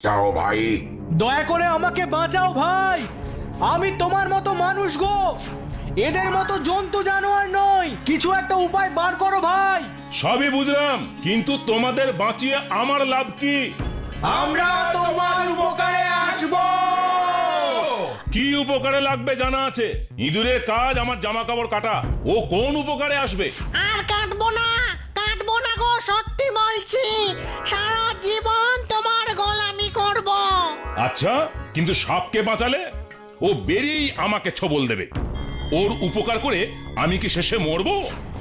যাও ভাই। দয়া করে আমাকে বাঁচাও ভাই, আমি তোমার মতো মানুষ গো, এদের মতো জন্তু জানোয়ার নই, কিছু একটা উপায় বার করো ভাই। সবই বুঝলাম, কিন্তু তোমাদের বাঁচিয়ে আমার লাভ কি? আমরা তোমার উপকারে আসবো। কি উপকারে লাগবে জানা আছে? ইঁদুরের কাজ আমার জামা কাপড় কাটা, ও কোন উপকারে আসবে? আর কাটবো না গো, সত্যি বলছি, সারা জীবন তোমার গোলামি করব। আচ্ছা, কিন্তু সাপকে বাঁচালে ও বেরিয়েই আমাকে ছবল দেবে। ওর উপকার করে আমি কি শেষে মরবো?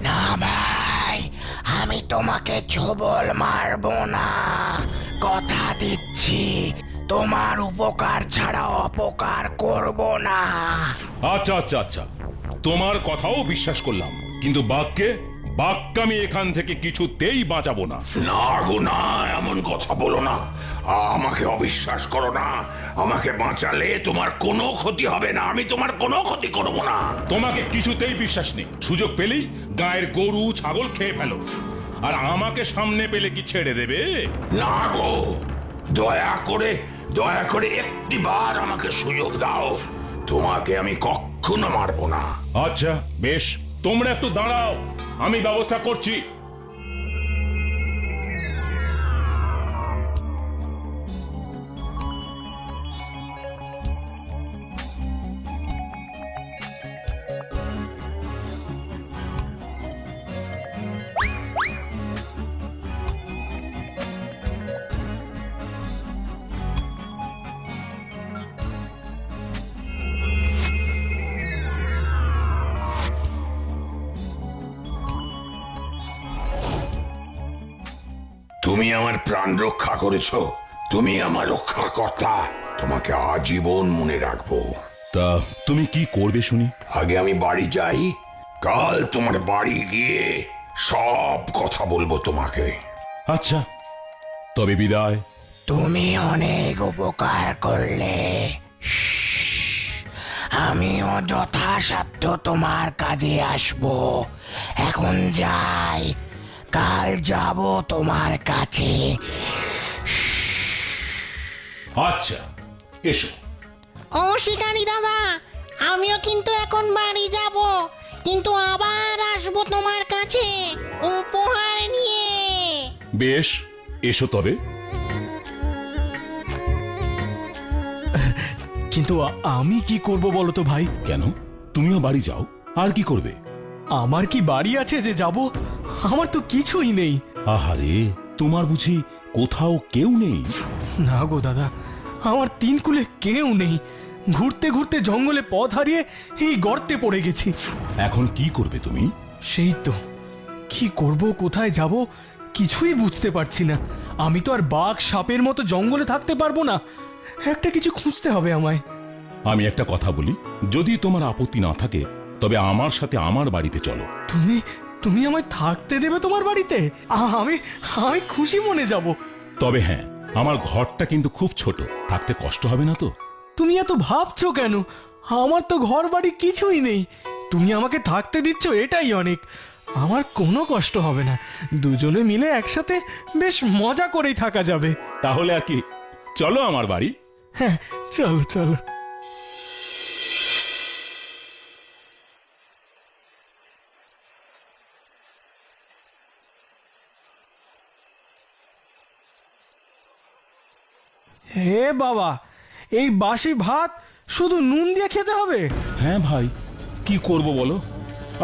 না ভাই, আমি তোমাকে ছবল মারবো না, কথা দিচ্ছি, তোমার উপকার ছাড়া অপকার করব না। আচ্ছা আচ্ছা আচ্ছা, তোমার কথাও বিশ্বাস করলাম, কিন্তু বাঘকে আমি এখান থেকে কিছুতেই বাঁচাবো না। না গো না, এমন কথা বলো না, আমাকে অবিশ্বাস করো না। আমাকে বাঁচালে তোমার কোনো ক্ষতি হবে না, আমি তোমার কোনো ক্ষতি করব না। তোমাকে কিছুতেই বিশ্বাস নেই, সুযোগ পেলেই গায়ের গরু ছাগল খেয়ে ফেলো, আর আমাকে সামনে পেলে কি ছেড়ে দেবে? না গো, দয়া করে একটিবার আমাকে সুযোগ দাও, তোমাকে আমি কখনো মারবো না। আচ্ছা বেশ, তোমরা একটু দাঁড়াও, আমি ব্যবস্থা করছি। তুমি আমার প্রাণ রক্ষা করেছো, তুমি আমার রক্ষাকর্তা, তোমাকে আজীবন মনে রাখবো। তা তুমি কি করবে শুনি? আগে আমি বাড়ি যাই, কাল তোমার বাড়ি গিয়ে সব কথা বলবো তোমাকে। আচ্ছা, তবে বিদায়। তুমি অনেক উপকার করলে, আমিও যথাসাধ্য তোমার কাজে আসবো। এখন যাই, কাল যাব তোমার কাছে। আচ্ছা এসো। ও শিকারি দাদা, আমিও কিন্তু এখন বাড়ি যাব, কিন্তু আবার আসবো তোমার কাছে উপহার নিয়ে। বেশ, এসো তবে। কিন্তু আমি কি করব বলো তো ভাই? কেন, তুমিও বাড়ি যাও, আর কি করবে? আমার কি বাড়ি আছে যে যাব? আমার তো কিছুই নেই। আহারে, তোমার বুঝি কোথাও কেউ নেই? না গো দাদা, আমার তিন কুলে কেউ নেই, ঘুরতে ঘুরতে জঙ্গলে পথ হারিয়ে এই গর্তে পড়ে গেছি। এখন কি করবে তুমি? সেই তো, কি করব, কোথায় যাব, কিছুই বুঝতে পারছি না। আমি তো আর বাঘ সাপের মতো জঙ্গলে থাকতে পারবো না, একটা কিছু খুঁজতে হবে আমায়। আমি একটা কথা বলি, যদি তোমার আপত্তি না থাকে তবে আমার সাথে আমার বাড়িতে চলো। তুমি তুমি আমায় থাকতে দেবে তোমার বাড়িতে? আমি আমি খুশি মনে যাব। তবে হ্যাঁ, আমার ঘরটা কিন্তু খুব ছোট, থাকতে কষ্ট হবে না তো? তুমি এত ভাবছো কেন? আমার তো ঘর বাড়ি কিছুই নেই, তুমি আমাকে থাকতে দিচ্ছ এটাই অনেক। আমার কোনো কষ্ট হবে না, দুজনে মিলে একসাথে বেশ মজা করেই থাকা যাবে। তাহলে আর কি, চলো আমার বাড়ি। হ্যাঁ, চলো চলো। হে বাবা, এই বাসি ভাত শুধু নুন দিয়ে খেতে হবে? হ্যাঁ ভাই, কি করব বলো,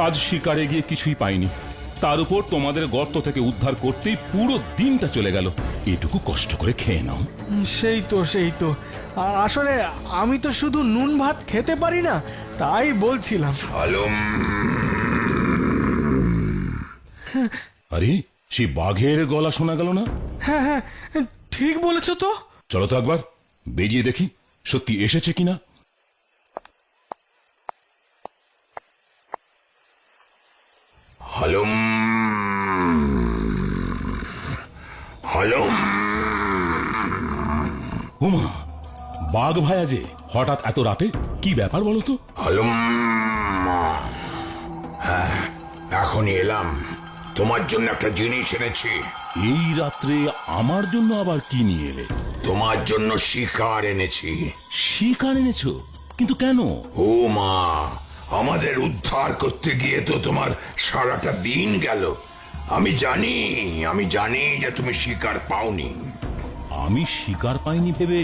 আজ শিকারে গিয়ে কিছুই পাইনি, তার উপর তোমাদের গর্ত থেকে উদ্ধার করতেই পুরো দিনটা চলে গেল। এটুকু কষ্ট করে খেয়ে নাও। সেই তো আসলে আমি তো শুধু নুন ভাত খেতে পারি না, তাই বলছিলাম। আলম, আরে, সেই বাঘের গলা শোনা গেল না? হ্যাঁ হ্যাঁ, ঠিক বলেছো তো। চলো তো একবার বেরিয়ে দেখি সত্যি এসেছে কিনা। আলম, আলম। ওমা, বাঘ ভায়া যে হঠাৎ এত রাতে, কি ব্যাপার বলো তো? আলম, হ্যাঁ, এখনই এলাম, তোমার জন্য একটা জিনিস এনেছি। এই রাত্রে আমার জন্য আবার কি নিয়ে এলে? তোমার জন্য শিকার এনেছি। শিকার এনেছো? কিন্তু কেন? ও মা, আমাদের উদ্ধার করতে গিয়ে তো তোমার সারাটা দিন গেল। আমি জানি যে তুমি শিকার পাওনি। আমি শিকার পাইনি ভেবে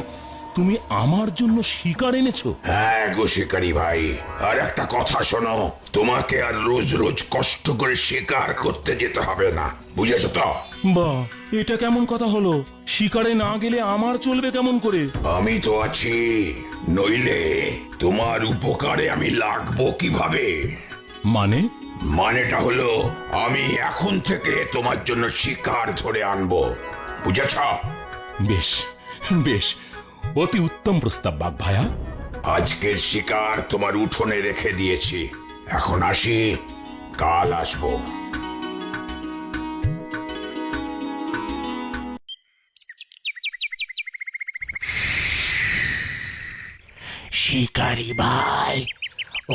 তুমি আমার জন্য শিকার এনেছো? হ্যাঁ গো শিকারি ভাই, আর একটা কথা শোনো, তোমাকে আর রোজ রোজ কষ্ট করে শিকার করতে যেতে হবে না, বুঝেছো তো? বাহ, এটা কেমন কথা হলো? শিকারে না গেলে আমার চলবে কেমন করে? আমি তো আছি, নইলে তোমার উপকারে আমি লাগবো কিভাবে? মানে? মানেটা হলো আমি এখন থেকে তোমার জন্য শিকার ধরে আনবো, বুঝেছ? বেশ বেশ, অতি উত্তম প্রস্তাব বাঘ ভায়া। আজকের শিকার তোমার উঠোনে রেখে দিয়েছি, এখন আসি, কাল আসবো। শিকারি ভাই,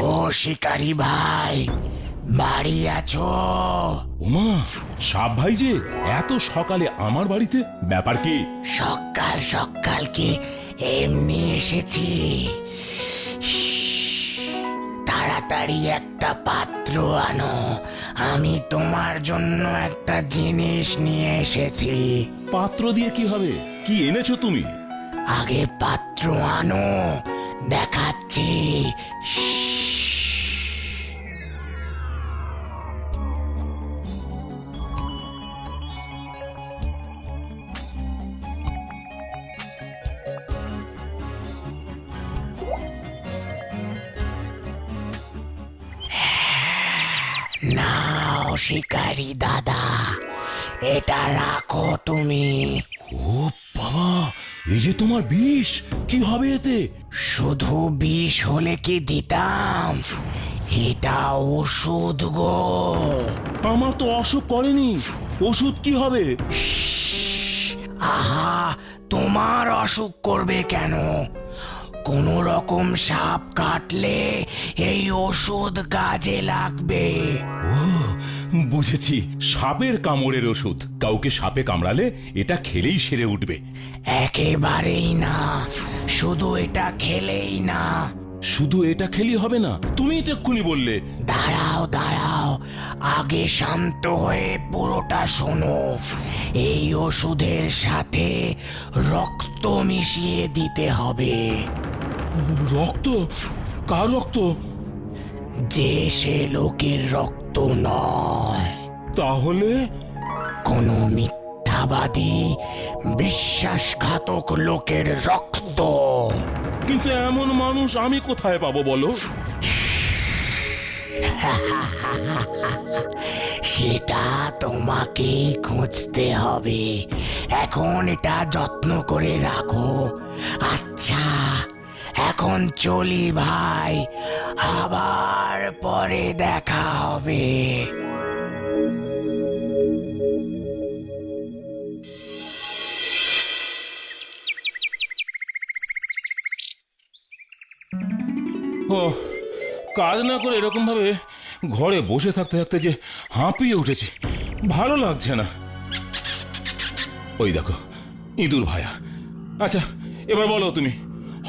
ও শিকারি ভাই, বাড়ি আছো? ওমা, সাপ ভাই যে এত সকালে আমার বাড়িতে, ব্যাপার কি? সকাল সকাল কি এমনি এসেছি? তাড়াতাড়ি একটা পাত্র আনো, আমি তোমার জন্য একটা জিনিস নিয়ে এসেছি। পাত্র দিয়ে কি হবে? কি এনেছো তুমি? আগে পাত্র আনো, দেখাচ্ছি। নাও শিকারি দাদা, এটা রাখো তুমি। ও বাবা, এই যে তোমার বিষ, কি হবে এতে? শুধু বিষ হলে কি দিতাম, এটা ওষুধ গো। আমার তো অসুখ করেনি, ওষুধ কি হবে? আহা, তোমার অসুখ করবে কেন? কোন রকম সাপ কাটলে এই ওষুধ কাজে লাগবে। ও বুঝেছি, সাপের কামড়ের ওষুধ। কাউকে সাপে কামড়ালে এটা খেলেই সেরে উঠবে? একেবারেই না, শুধু এটা খেলেই না। শুধু এটা খেলি হবে না? তুমি এটা এক্ষুনি বললে। দাঁড়াও দাঁড়াও, আগে শান্ত হয়ে পুরোটা শোনো। এই ওষুধের সাথে রক্ত মিশিয়ে দিতে হবে। রক্ত? কার রক্ত? যে সে লোকের রক্ত নয়, তাহলে? কোন মিথ্যাবাদী বিশ্বাসঘাতক লোকের রক্ত। কিন্তু এমন মানুষ আমি কোথায় পাবো বলো? সেটা তোমাকেই খুঁজতে হবে। এখন এটা যত্ন করে রাখো। আচ্ছা, এখন চলি ভাই, আবার পরে দেখা হবে। ও, কাজ না করে এরকম ভাবে ঘরে বসে থাকতে থাকতে যে হাঁপিয়ে উঠেছি, ভালো লাগছে না। ওই দেখো, ইঁদুর ভায়া। আচ্ছা, এবার বলো তুমি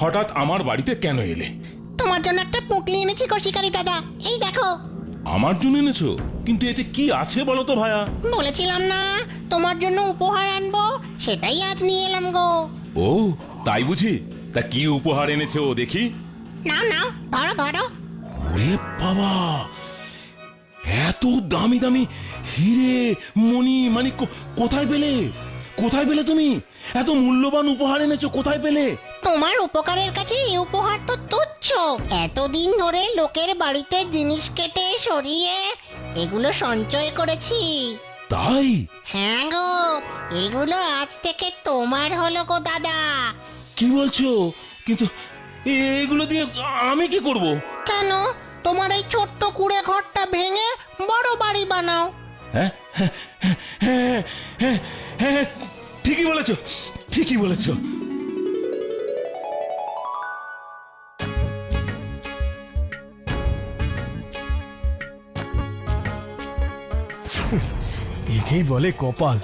হঠাৎ আমার বাড়িতে কেন এলে? তোমার জন্য একটা পুঁটলি এনেছি গো শিকারি দাদা, এই দেখো। আমার জন্য এনেছো? কিন্তু এতে কি আছে বলো তো ভায়া? বলেছিলাম না তোমার জন্য উপহার আনবো, সেটাই আজ নিয়ে এলাম গো। ও তাই বুঝি? তা কি উপহার এনেছে ও দেখি? নাও নাও, ধরো ধরো। ওরে বাবা, এত দামি দামি হিরে মণি মানে কোথায় পেলে? কোথায় পেলে তুমি এত মূল্যবান উপহার এনেছো? কোথায় পেলে? তোমার উপকারের কাছে এই উপহার তো তুচ্ছ। এতদিন ধরে লোকের বাড়িতে জিনিস কেটে সরিয়ে এগুলো সঞ্চয় করেছি। তাই? হ্যাঁ গো, এগুলো আজ থেকে তোমার হলো গো দাদা। কি বলছো? কিন্তু এগুলো দিয়ে আমি কি করব? কেন, তোমার এই ছোট্ট কুড়ে ঘরটা ভেঙে বড় বাড়ি বানাও। হ্যাঁ হ্যাঁ হ্যাঁ হ্যাঁ হ্যাঁ, ঠিকই বলেছো, ঠিকই বলেছো। একেই বলে কপাল।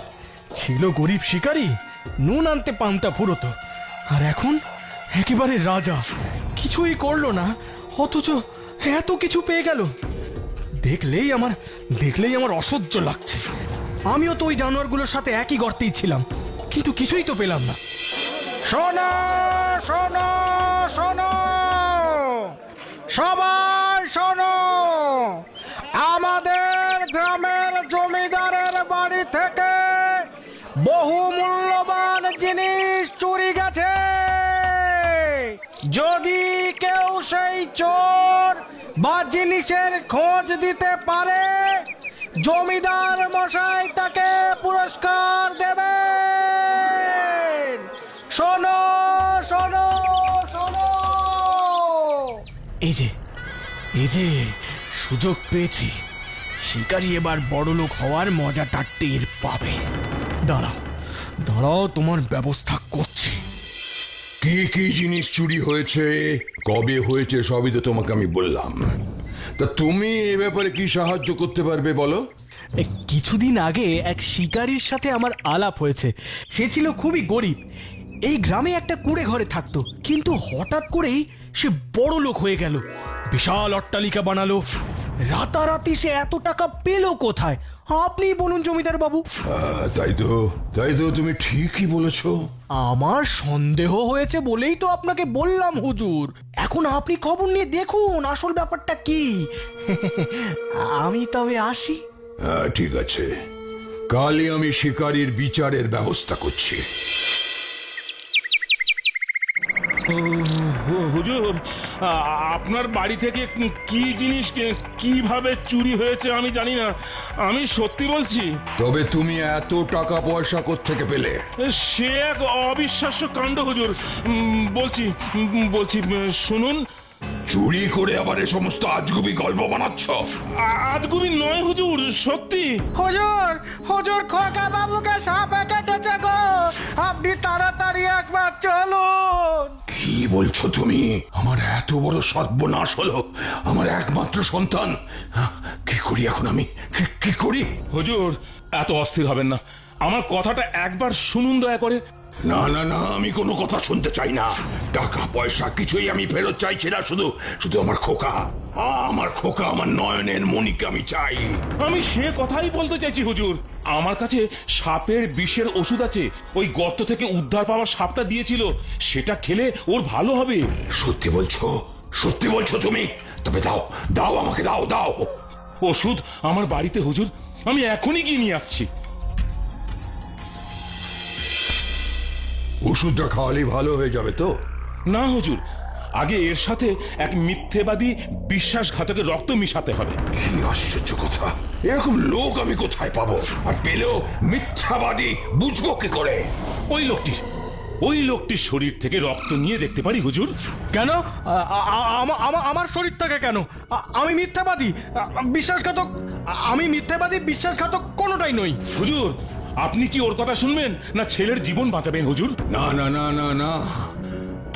ছিল গরিব শিকারী, নুন আনতে পান্তা ফুরোতো, আর এখন একেবারে রাজা, কিছুই করলো না অথচ এত কিছু পেয়ে গেল। দেখলেই আমার অসহ্য লাগছে। আমিও তো ওই জানোয়ারগুলোর সাথে একই গর্তেই ছিলাম, কিন্তু কিছুই তো পেলাম না। শোনো শোনো শোনো, সবাই শোনো, আমাদের গ্রামের জমিদারের বাড়ি থেকে বহু মূল্যবান জিনিস চুরি গেছে। যদি কেউ সেই চোর বা জিনিসের খোঁজ দিতে পারে, জমিদার মশাই তাকে পুরস্কার দেবেন। শোনো শোনো শোনো। এই যে সুযোগ পেয়েছি, শিকারী এবার বড়লোক হওয়ার মজাটা টের পাবে। দাঁড়াও তোমার ব্যবস্থা করছি। কি কি জিনিস চুরি হয়েছে, কবে হয়েছে, সবই তো তোমাকে আমি বললাম। তা তুমি এ ব্যাপারে কি সাহায্য করতে পারবে বলো? কিছুদিন আগে এক শিকারীর সাথে আমার আলাপ হয়েছে। সে ছিল খুবই গরিব, এই গ্রামে একটা কুঁড়ে ঘরে থাকতো, কিন্তু হঠাৎ করেই সে বড় লোক হয়ে গেল, বিশাল অট্টালিকা বানালো। রাতারাতি সে এত টাকা পেল কোথায়? আপনি বলুন জমিদার বাবু। তাই তো তুমি ঠিকই বলেছো। আমার সন্দেহ হয়েছে বলেই তো আপনাকে বললাম হুজুর। এখন আপনি খবর নিয়ে দেখুন আসল ব্যাপারটা কি। আমি তবে আসি। ঠিক আছে, কালই আমি শিকারীর বিচারের ব্যবস্থা করছি। হুজুর, আপনার বাড়ি থেকে কি জিনিস কিভাবে চুরি হয়েছে আমি জানি না, আমি সত্যি বলছি। তবে তুমি এত টাকা পয়সা কোত্থেকে পেলে? সে এক অবিশ্বাস্য কাণ্ড হুজুর। বলছি শুনুন। চুরি করে আবার এ সমস্ত আজগুবি গল্প বানাচ্ছ? আজগুবি নয় হুজুর, সত্যি। হুজুর হুজুর, খোকা বাবুকে সাপে কেটেছে গো, আপনি তাড়াতাড়ি একবার চলুন। কি বলছো তুমি? আমার এত বড় সর্বনাশ হলো, আমার একমাত্র সন্তান। কি করি এখন আমি, কি করি? হুজুর, এত অস্থির হবেন না, আমার কথাটা একবার শুনুন দয়া করে। না না না, আমি কোনো কথা শুনতে চাই না। টাকা পয়সা কিছুই আমি ফেরত চাইছি না, শুধু আমার খোকা, আমার নয়নের মণিকে আমি চাই। আমি সে কথাই বলতে চাইছি হুজুর। আমার কাছে সাপের বিষের ওষুধ আছে, ওই গর্ত থেকে উদ্ধার পাওয়া সাপটা দিয়েছিল, সেটা খেলে ওর ভালো হবে। সত্যি বলছো তুমি? তবে দাও আমাকে, দাও। ওষুধ আমার বাড়িতে হুজুর, আমি এখনই গিয়ে নিয়ে আসছি। ওষুধটা খাওয়ালেই ভালো হয়ে যাবে তো? না হুজুর, আগে এর সাথে এক মিথ্যেবাদী বিশ্বাসঘাতকের রক্ত মিশাতে হবে। কি আশ্চর্য কথা, এরকম লোক আমি কোথায় পাবো? আর পেলেও মিথ্যাবাদী বুঝবো কি করে? ওই লোকটির শরীর থেকে রক্ত নিয়ে দেখতে পারি হুজুর। কেন? আমার শরীর থেকে কেন? আমি মিথ্যাবাদী বিশ্বাসঘাতক কোনোটাই নই। হুজুর, আপনি কি ওর কথা শুনবেন না ছেলের জীবন বাঁচাবেন হুজুর? না,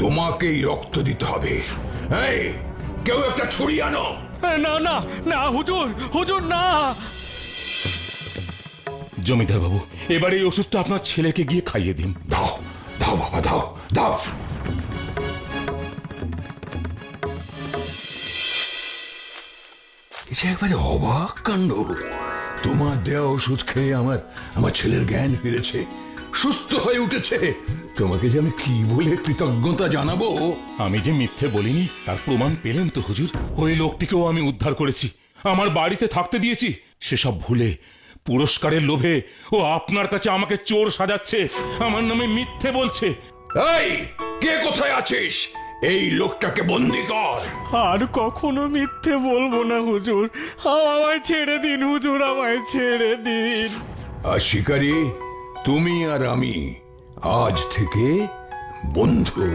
তোমাকেই রক্ত দিতে হবে। এই, কেউ একটা ছুরি আনো। না হুজুর না। জমিদার বাবু, এবার এই ওষুধটা আপনার ছেলেকে গিয়ে খাইয়ে দিন। দাও বাবা, দাও। এটা একবারে অবাক কাণ্ড। তোমার দেওয়া ওষুধ খেয়ে আমার ছেলের জ্ঞান ফিরেছে, সুস্থ হয়ে উঠেছে। তোমাকে যে আমি কি বলে কৃতজ্ঞতা জানাবো। আমি যে মিথ্যে বলিনি তার প্রমাণ পেলেন তো হুজুর। ওই লোকটিকেও আমি উদ্ধার করেছি, আমার বাড়িতে থাকতে দিয়েছি। সেসব ভুলে পুরস্কারের লোভে ও আপনার কাছে আমাকে চোর সাজাচ্ছে, আমার নামে মিথ্যে বলছে। এই, কে কোথায় আছিস? এই লোকটাকে বন্দি কর। আর কখনো মিথ্যে বলবো না হুজুর, আমায় ছেড়ে দিন হুজুর, আমায় ছেড়ে দিন। আর শিকারী, তুমি আর আমি আজ থেকে বন্ধু।